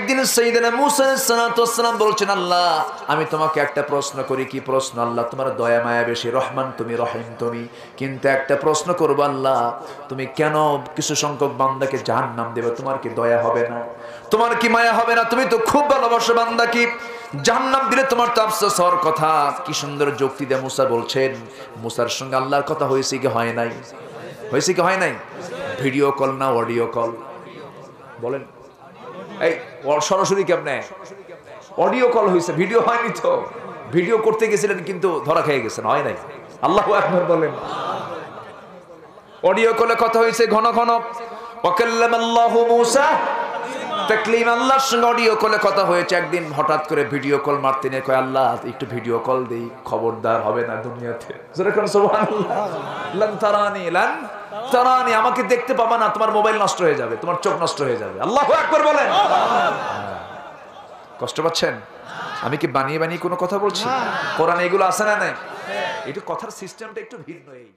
একদিন সাইয়েদনা মূসা আলাইহিস সালাতু ওয়াস সালাম বলছেন, আল্লাহ আমি তোমাকে একটা প্রশ্ন করি। কি প্রশ্ন? আল্লাহ তোমার দয়া মায়া বেশি, রহমান তুমি, রহিম তুমি, কিন্তু একটা প্রশ্ন করব আল্লাহ, তুমি কেন কিছু সংখ্যক বান্দাকে জাহান্নাম দেবে? তোমার কি দয়া হবে না? তোমার কি মায়া হবে না? তুমি তো খুব ভালোবাসো বান্দাকে, জাহান্নাম দিলে তোমার তো আফসোস হওয়ার কথা। কি সুন্দর যুক্তি দিয়ে মূসা বলছেন। মূসার সঙ্গে আল্লাহর কথা হয়েছে কি হয় নাই? হয়েছে কি হয় নাই? ভিডিও কল না অডিও কল? বলেন এই সরাসরি কেমনে? অডিও কল হয়েছে, ভিডিও হয়নি তো। ভিডিও করতে গেছিলেন কিন্তু ধরা খেয়ে গেছেন, হয় নাই? আল্লাহু আকবার বলেন। অডিও কলে কথা হয়েছে ঘন ঘন। ওয়াকাল্লামাল্লাহু মূসা তাকলিমা, আল্লাহর সঙ্গে অডিও কলে কথা হয়েছে। একদিন হঠাৎ করে ভিডিও কল মারতে নিয়ে কয়, আল্লাহ একটু ভিডিও কল দেই, খবরদার হবে না দুনিয়াতে। জোরে কোন সুবহানাল্লাহ। লান তারানি, লান তারানি, আমাকে দেখতে পাবা না, তোমার মোবাইল নষ্ট হয়ে যাবে, তোমার চোখ নষ্ট হয়ে যাবে। আল্লাহু আকবার বলেন। কষ্ট পাচ্ছেন? আমি কি বানিয়ে বানিয়ে কোনো কথা বলছি? কোরআনে এগুলো আছে না নাই? একটু কথার সিস্টেমটা একটু ভিন্ন। এই